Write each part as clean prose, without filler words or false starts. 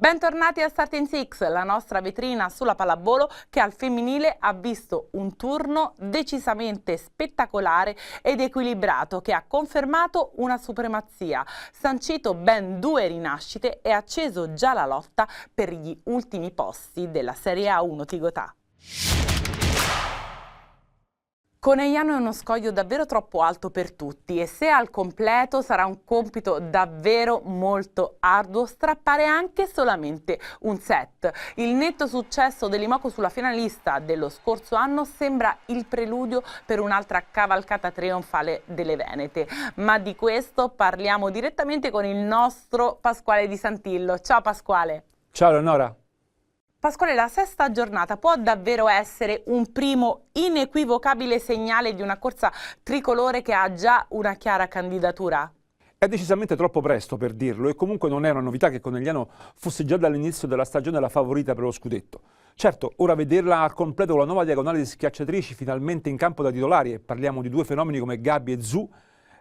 Bentornati a Start in Six, la nostra vetrina sulla pallavolo che al femminile ha visto un turno decisamente spettacolare ed equilibrato che ha confermato una supremazia, sancito ben 2 rinascite e acceso già la lotta per gli ultimi posti della Serie A1 Tigotà. Conegliano è uno scoglio davvero troppo alto per tutti e se al completo sarà un compito davvero molto arduo strappare anche solamente un set. Il netto successo dell'Imoco sulla finalista dello scorso anno sembra il preludio per un'altra cavalcata trionfale delle Venete, ma di questo parliamo direttamente con il nostro Pasquale Di Santillo. Ciao Pasquale. Ciao Leonora. Pasquale, la sesta giornata può davvero essere un primo inequivocabile segnale di una corsa tricolore che ha già una chiara candidatura? È decisamente troppo presto per dirlo e comunque non è una novità che Conegliano fosse già dall'inizio della stagione la favorita per lo scudetto. Certo, ora vederla al completo con la nuova diagonale di schiacciatrici finalmente in campo da titolari, e parliamo di 2 fenomeni come Gabby e Zu,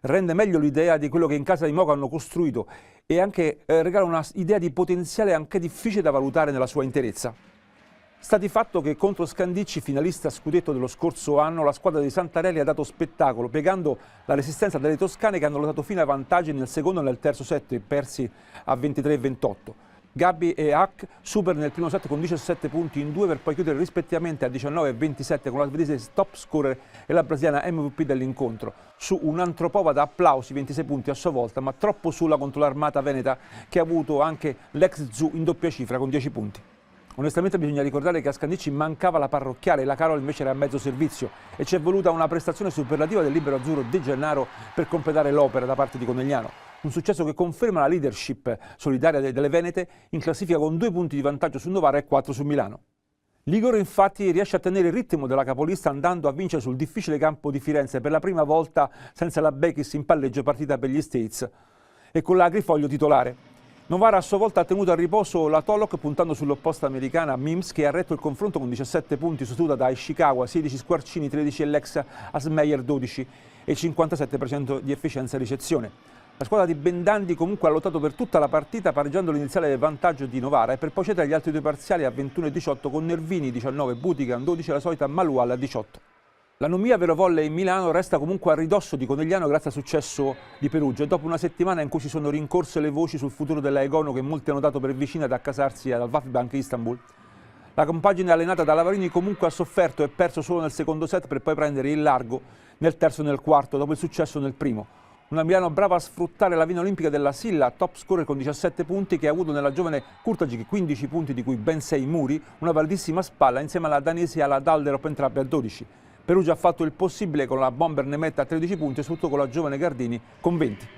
rende meglio l'idea di quello che in casa di Moco hanno costruito e anche regala un'idea di potenziale anche difficile da valutare nella sua interezza. Sta di fatto che contro Scandicci, finalista scudetto dello scorso anno, la squadra di Santarelli ha dato spettacolo, piegando la resistenza delle toscane che hanno lottato fino ai vantaggi nel secondo e nel terzo set, persi a 23-28. Gabby e Hack superano nel primo set con 17 punti in 2 per poi chiudere rispettivamente a 19 e 27 con la svedese top scorer e la brasiliana MVP dell'incontro, su un'Antropova da applausi, 26 punti a sua volta, ma troppo sulla contro l'Armata Veneta che ha avuto anche l'ex Zu in doppia cifra con 10 punti. Onestamente bisogna ricordare che a Scandicci mancava la parrocchiale e la Carol invece era a mezzo servizio e ci è voluta una prestazione superlativa del libero azzurro De Gennaro per completare l'opera da parte di Conegliano. Un successo che conferma la leadership solitaria delle Venete in classifica con 2 punti di vantaggio su Novara e 4 su Milano. Ligoro infatti riesce a tenere il ritmo della capolista andando a vincere sul difficile campo di Firenze per la prima volta senza la Bekis in palleggio partita per gli States e con la Agrifoglio titolare. Novara a sua volta ha tenuto a riposo la Tolok puntando sull'opposta americana Mims che ha retto il confronto con 17 punti sostenuta da Ishikawa, 16 Squarcini, 13 e Lex Asmeyer 12 e 57% di efficienza ricezione. La squadra di Bendandi comunque ha lottato per tutta la partita pareggiando l'iniziale del vantaggio di Novara e per poi cedere agli altri 2 parziali a 21 e 18 con Nervini 19, Butican 12 e la solita Malual a 18. La Nomia Vero Volley in Milano resta comunque a ridosso di Conegliano grazie al successo di Perugia e dopo una settimana in cui si sono rincorse le voci sul futuro della Egono che molti hanno dato per vicina ad accasarsi al VfB Bank Istanbul. La compagine allenata da Lavarini comunque ha sofferto e perso solo nel secondo set per poi prendere il largo nel terzo e nel quarto dopo il successo nel primo. Una Milano brava a sfruttare la vena olimpica della Silla, top scorer con 17 punti che ha avuto nella giovane Kurtagic 15 punti di cui ben 6 muri, una validissima spalla insieme alla danese e alla Dalderop entrambe a 12. Perugia ha fatto il possibile con la Bomber Nemetta a 13 punti e soprattutto con la giovane Gardini con 20.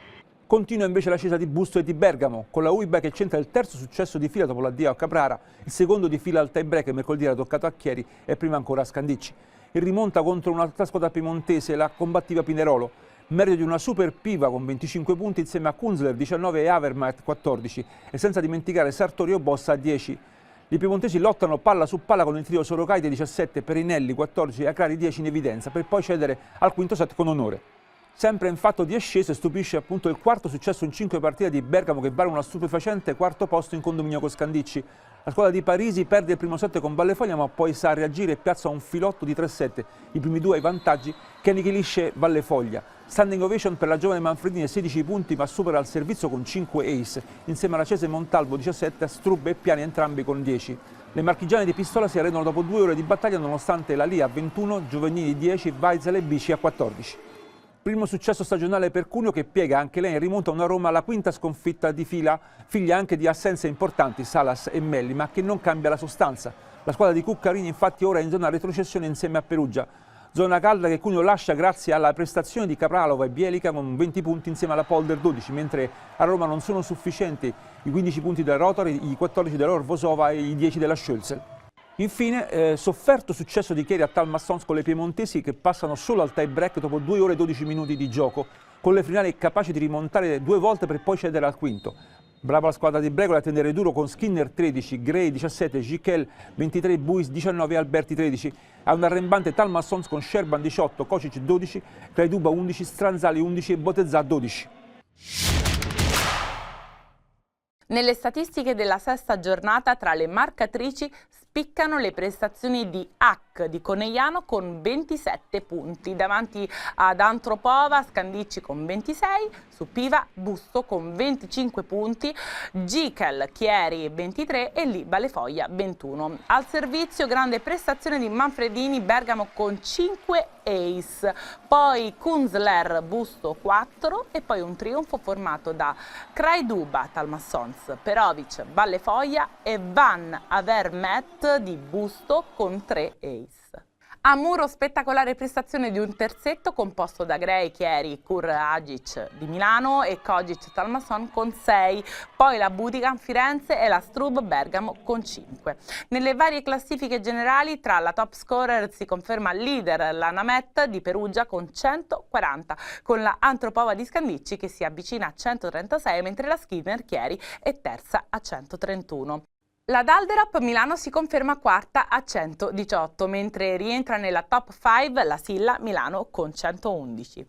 Continua invece l'ascesa di Busto e di Bergamo, con la UIBA che centra il terzo successo di fila dopo l'addio a Caprara, il secondo di fila al tie break che mercoledì era toccato a Chieri e prima ancora a Scandicci. E rimonta contro un'altra squadra piemontese, la combattiva Pinerolo, merito di una super piva con 25 punti insieme a Kunzler 19 e Havermaet 14 e senza dimenticare Sartorio Bossa a 10. I piemontesi lottano palla su palla con il trio Sorokaide 17, Perinelli 14 e Acrari 10 in evidenza per poi cedere al quinto set con onore. Sempre in fatto di ascesa stupisce appunto il quarto successo in 5 partite di Bergamo che vale una stupefacente quarto posto in condominio con Scandicci. La squadra di Parisi perde il primo set con Vallefoglia ma poi sa reagire e piazza un filotto di 3-7, i primi 2 ai vantaggi che annichilisce Vallefoglia. Standing ovation per la giovane Manfredini 16 punti ma supera il servizio con 5 ace, insieme alla Cese Montalvo 17, Strubbe e Piani entrambi con 10. Le marchigiane di Pistola si arrendono dopo 2 ore di battaglia nonostante la Lia a 21, Giovannini 10, Weitzel e Bici a 14. Primo successo stagionale per Cuneo che piega anche lei in rimonta a una Roma alla quinta sconfitta di fila, figlia anche di assenze importanti, Salas e Melli, ma che non cambia la sostanza. La squadra di Cuccarini infatti ora è in zona retrocessione insieme a Perugia. Zona calda che Cuneo lascia grazie alla prestazione di Capralova e Bielica con 20 punti insieme alla Polder 12, mentre a Roma non sono sufficienti i 15 punti del Rotary, i 14 dell'Orvosova e i 10 della Schölzel. Infine, sofferto successo di Chieri a Talmassons con le piemontesi che passano solo al tie break dopo 2 ore e 12 minuti di gioco, con le finali capaci di rimontare 2 volte per poi cedere al quinto. Brava la squadra di Bregola a tenere duro con Skinner 13, Gray 17, Gichel 23, Buis 19 e Alberti 13. Ha un arrembante Talmassons con Sherban 18, Kocic 12, Craiduba 11, Stranzali 11 e Botezza 12. Nelle statistiche della sesta giornata tra le marcatrici spiccano le prestazioni di Hack di Conegliano con 27 punti, davanti ad Antropova, Scandicci con 26, Suppiva, Busto con 25 punti, Gichel, Chieri 23 e Li Ballefoglia 21. Al servizio grande prestazione di Manfredini, Bergamo con 5 ace, poi Kunzler, Busto 4 e poi un trionfo formato da Krajduba, Talmassons, Perovic, Ballefoglia e Van Avermaet di Busto con 3 ace. A Muro spettacolare prestazione di un terzetto composto da Grey, Chieri, Kur Agic di Milano e Kogic Talmasson con 6, poi la Butigan Firenze e la Strub Bergamo con 5. Nelle varie classifiche generali tra la top scorer si conferma leader la Namet di Perugia con 140, con la Antropova di Scandicci che si avvicina a 136 mentre la Skinner Chieri è terza a 131. La Dalderop Milano si conferma quarta a 118, mentre rientra nella top 5 la Silla Milano con 111.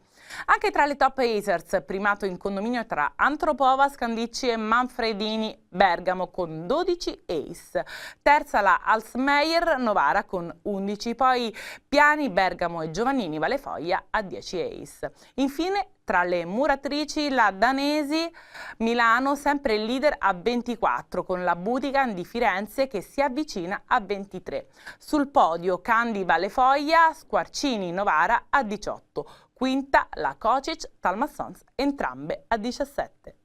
Anche tra le top acers, primato in condominio tra Antropova, Scandicci e Manfredini, Bergamo con 12 ace. Terza la Alsmeyer Novara con 11, poi Piani, Bergamo e Giovannini Valefoglia a 10 ace. Infine tra le muratrici la Danesi Milano sempre il leader a 24 con la Butigan di Firenze che si avvicina a 23. Sul podio Candi Valefoglia, Squarcini Novara a 18. Quinta la Kocic Talmassons entrambe a 17.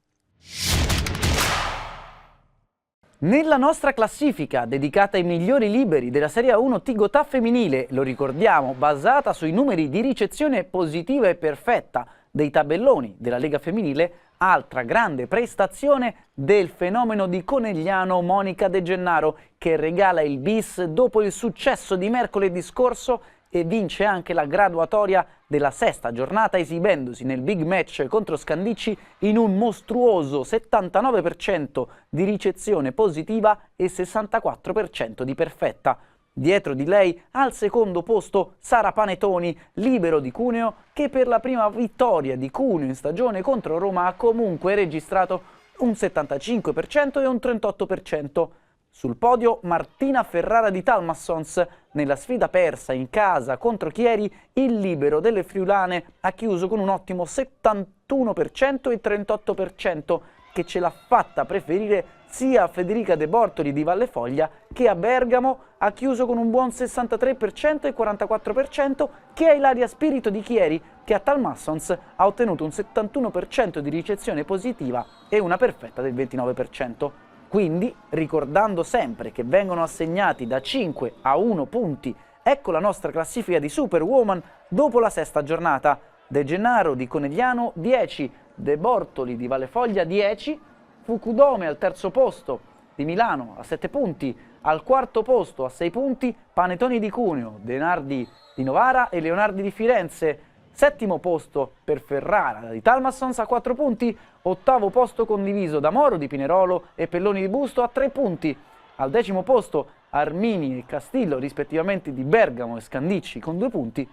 Nella nostra classifica dedicata ai migliori liberi della Serie A1 Tigotà femminile, lo ricordiamo, basata sui numeri di ricezione positiva e perfetta dei tabelloni della Lega Femminile, altra grande prestazione del fenomeno di Conegliano Monica De Gennaro, che regala il bis dopo il successo di mercoledì scorso e vince anche la graduatoria della sesta giornata esibendosi nel big match contro Scandicci in un mostruoso 79% di ricezione positiva e 64% di perfetta. Dietro di lei al secondo posto Sara Panettoni, libero di Cuneo, che per la prima vittoria di Cuneo in stagione contro Roma ha comunque registrato un 75% e un 38%. Sul podio Martina Ferrara di Talmassons, nella sfida persa in casa contro Chieri, il libero delle friulane ha chiuso con un ottimo 71% e 38%, che ce l'ha fatta preferire sia a Federica De Bortoli di Vallefoglia che a Bergamo ha chiuso con un buon 63% e 44%, che a Ilaria Spirito di Chieri, che a Talmassons ha ottenuto un 71% di ricezione positiva e una perfetta del 29%. Quindi, ricordando sempre che vengono assegnati da 5 a 1 punti, ecco la nostra classifica di Superwoman dopo la sesta giornata. De Gennaro di Conegliano 10, De Bortoli di Vallefoglia 10, Fukudome al terzo posto di Milano a 7 punti, al quarto posto a 6 punti Panettoni di Cuneo, Denardi di Novara e Leonardi di Firenze. Settimo posto per Ferrara di Talmassons a 4 punti, ottavo posto condiviso da Moro di Pinerolo e Pelloni di Busto a 3 punti. Al decimo posto Armini e Castillo rispettivamente di Bergamo e Scandicci con 2 punti.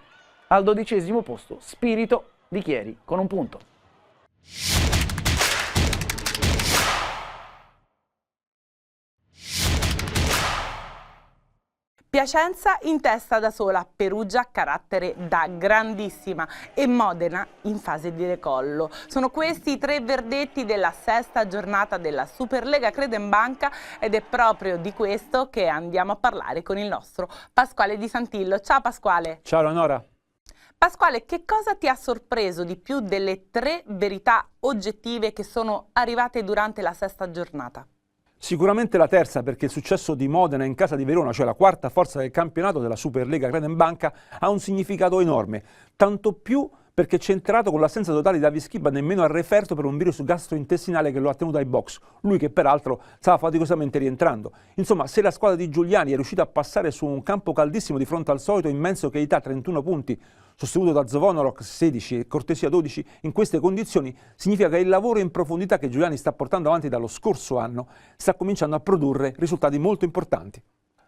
Al dodicesimo posto Spirito di Chieri con 1 punto. Piacenza in testa da sola, Perugia carattere da grandissima e Modena in fase di decollo. Sono questi i 3 verdetti della sesta giornata della Superlega Credenbanca ed è proprio di questo che andiamo a parlare con il nostro Pasquale Di Santillo. Ciao Pasquale. Ciao Leonora. Pasquale, che cosa ti ha sorpreso di più delle 3 verità oggettive che sono arrivate durante la sesta giornata? Sicuramente la terza, perché il successo di Modena in casa di Verona, cioè la quarta forza del campionato della Superlega Credenbanca, ha un significato enorme, tanto più perché c'è entrato con l'assenza totale di David Schibba, nemmeno al referto per un virus gastrointestinale che lo ha tenuto ai box, lui che peraltro stava faticosamente rientrando. Insomma, se la squadra di Giuliani è riuscita a passare su un campo caldissimo di fronte al solito immenso Keita 31 punti, sostenuto da Zovonorok 16 e Cortesia 12, in queste condizioni significa che il lavoro in profondità che Giuliani sta portando avanti dallo scorso anno sta cominciando a produrre risultati molto importanti.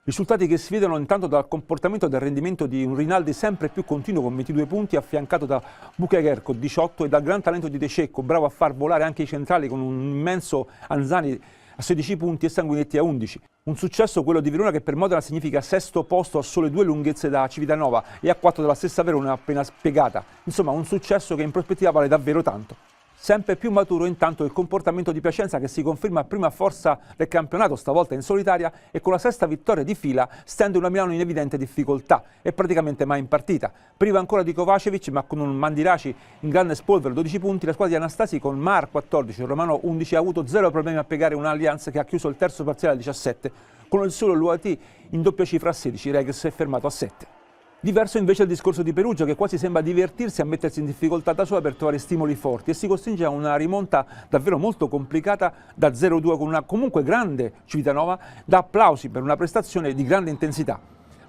Risultati che si vedono intanto dal comportamento e dal rendimento di un Rinaldi sempre più continuo con 22 punti, affiancato da Bucherer con 18 e dal gran talento di De Cecco, bravo a far volare anche i centrali con un immenso Anzani a 16 punti e Sanguinetti a 11. Un successo quello di Verona che per Modena significa sesto posto a sole 2 lunghezze da Civitanova e a 4 della stessa Verona appena spiegata. Insomma, un successo che in prospettiva vale davvero tanto. Sempre più maturo intanto il comportamento di Piacenza che si conferma prima forza del campionato, stavolta in solitaria, e con la sesta vittoria di fila stende una Milano in evidente difficoltà e praticamente mai in partita. Priva ancora di Kovacevic, ma con un Mandiraci in grande spolvero 12 punti, la squadra di Anastasi con Mar 14 e Romano 11 ha avuto zero problemi a piegare un'Allianz che ha chiuso il terzo parziale a 17, con il solo Luati in doppia cifra a 16, Regis è fermato a 7. Diverso invece il discorso di Perugia che quasi sembra divertirsi a mettersi in difficoltà da sola per trovare stimoli forti e si costringe a una rimonta davvero molto complicata da 0-2 con una comunque grande Civitanova, da applausi per una prestazione di grande intensità.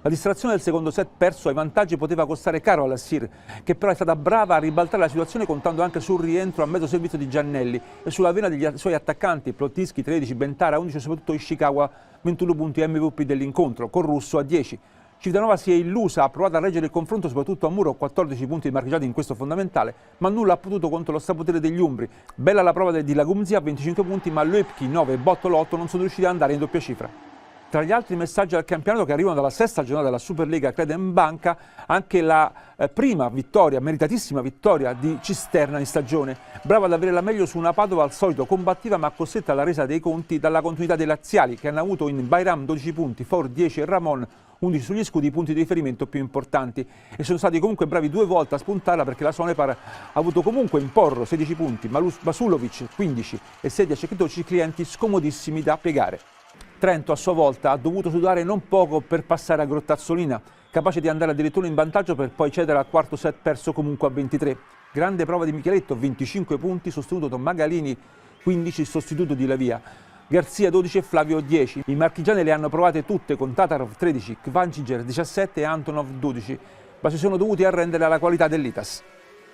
La distrazione del secondo set perso ai vantaggi poteva costare caro alla Sir, che però è stata brava a ribaltare la situazione contando anche sul rientro a mezzo servizio di Giannelli e sulla vena degli suoi attaccanti, Plotinski 13, Bentara 11 e soprattutto Ishikawa 21 punti MVP dell'incontro, con Russo a 10. Civitanova si è illusa, ha provato a reggere il confronto soprattutto a muro, 14 punti marchigiati in questo fondamentale, ma nulla ha potuto contro lo strapotere degli Umbri. Bella la prova di Lagumzia a 25 punti, ma Loepchi 9 e Bottolo 8 non sono riusciti ad andare in doppia cifra. Tra gli altri messaggi al campionato che arrivano dalla sesta giornata della Superlega Credenbanca, anche la prima vittoria, meritatissima vittoria di Cisterna in stagione. Brava ad avere la meglio su una Padova al solito combattiva ma costretta alla resa dei conti dalla continuità dei laziali che hanno avuto in Bayram 12 punti, For 10 e Ramon 11 sugli scudi i punti di riferimento più importanti e sono stati comunque bravi due volte a spuntarla perché la Sonepar ha avuto comunque in Porro 16 punti, Basulovic 15 e Sedia Cecchitoci clienti scomodissimi da piegare. Trento a sua volta ha dovuto sudare non poco per passare a Grottazzolina, capace di andare addirittura in vantaggio per poi cedere al quarto set perso comunque a 23. Grande prova di Micheletto, 25 punti, sostenuto da Magalini, 15 sostituto di Lavia. Garzia 12 e Flavio 10. I marchigiani le hanno provate tutte con Tatarov 13, Kvanciger 17 e Antonov 12, ma si sono dovuti arrendere alla qualità dell'Itas.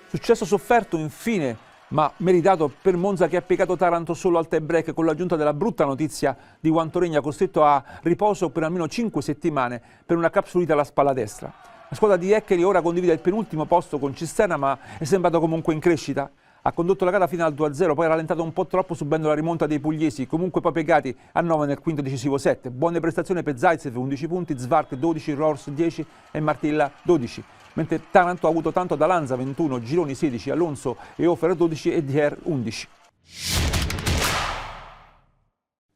Successo sofferto infine, ma meritato per Monza che ha piegato Taranto solo al tie break con l'aggiunta della brutta notizia di Guantoregna costretto a riposo per almeno 5 settimane per una capsulite alla spalla destra. La squadra di Eccheri ora condivide il penultimo posto con Cisterna ma è sembrato comunque in crescita. Ha condotto la gara fino al 2-0, poi ha rallentato un po' troppo subendo la rimonta dei pugliesi, comunque poi piegati a 9 nel quinto decisivo set. Buone prestazioni per Zaitsev, 11 punti, Zvark 12, Rors 10 e Martilla 12. Mentre Taranto ha avuto tanto da Lanza 21, Gironi 16, Alonso e Ofer 12 e Dier 11.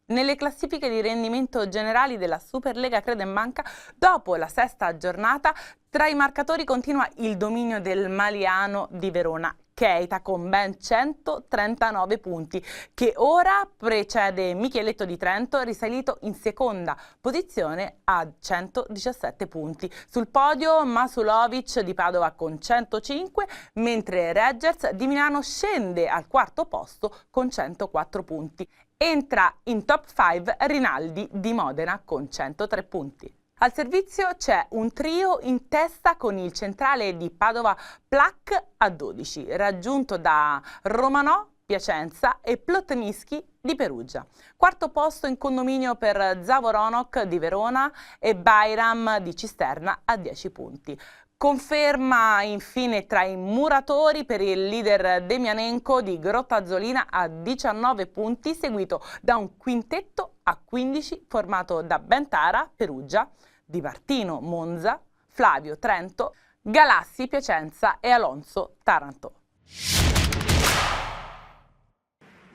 Nelle classifiche di rendimento generali della Superlega Credenbanca, dopo la sesta giornata, tra i marcatori continua il dominio del Maliano di Verona, Keita con ben 139 punti, che ora precede Micheletto di Trento, risalito in seconda posizione a 117 punti. Sul podio Masulovic di Padova con 105, mentre Reggers di Milano scende al quarto posto con 104 punti. Entra in top 5 Rinaldi di Modena con 103 punti. Al servizio c'è un trio in testa con il centrale di Padova Plak a 12, raggiunto da Romanò, Piacenza e Plotnischi di Perugia. Quarto posto in condominio per Zavoronok di Verona e Bayram di Cisterna a 10 punti. Conferma infine tra i muratori per il leader Demianenko di Grottazzolina a 19 punti, seguito da un quintetto a 15 formato da Bentara, Perugia, Di Martino, Monza, Flavio, Trento, Galassi, Piacenza e Alonso, Taranto.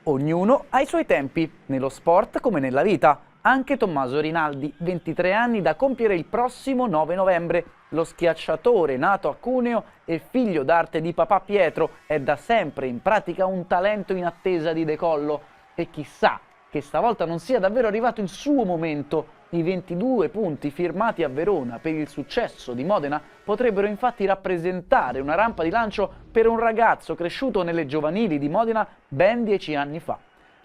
Ognuno ha i suoi tempi, nello sport come nella vita. Anche Tommaso Rinaldi, 23 anni da compiere il prossimo 9 novembre. Lo schiacciatore nato a Cuneo e figlio d'arte di papà Pietro è da sempre in pratica un talento in attesa di decollo. E chissà che stavolta non sia davvero arrivato il suo momento. I 22 punti firmati a Verona per il successo di Modena potrebbero infatti rappresentare una rampa di lancio per un ragazzo cresciuto nelle giovanili di Modena ben 10 anni fa.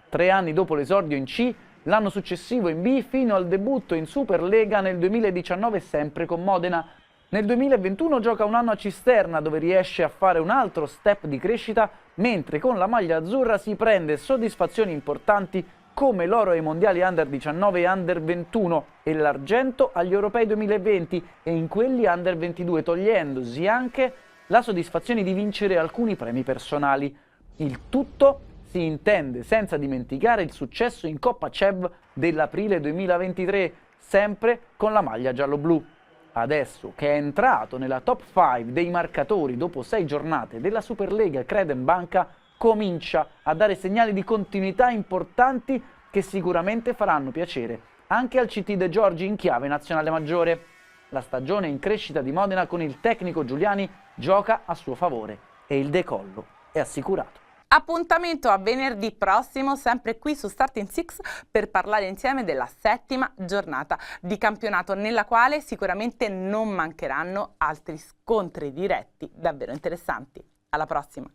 3 anni dopo l'esordio in C, l'anno successivo in B fino al debutto in Superlega nel 2019 sempre con Modena. Nel 2021 gioca un anno a Cisterna dove riesce a fare un altro step di crescita, mentre con la maglia azzurra si prende soddisfazioni importanti come l'oro ai mondiali Under 19 e Under 21 e l'argento agli europei 2020 e in quelli Under 22, togliendosi anche la soddisfazione di vincere alcuni premi personali. Il tutto si intende senza dimenticare il successo in Coppa CEV dell'aprile 2023, sempre con la maglia giallo-blu. Adesso che è entrato nella top 5 dei marcatori dopo 6 giornate della Superlega Credenbanca, comincia a dare segnali di continuità importanti che sicuramente faranno piacere anche al CT De Giorgi in chiave nazionale maggiore. La stagione in crescita di Modena con il tecnico Giuliani gioca a suo favore e il decollo è assicurato. Appuntamento a venerdì prossimo, sempre qui su Starting Six, per parlare insieme della 7ª giornata di campionato, nella quale sicuramente non mancheranno altri scontri diretti davvero interessanti. Alla prossima!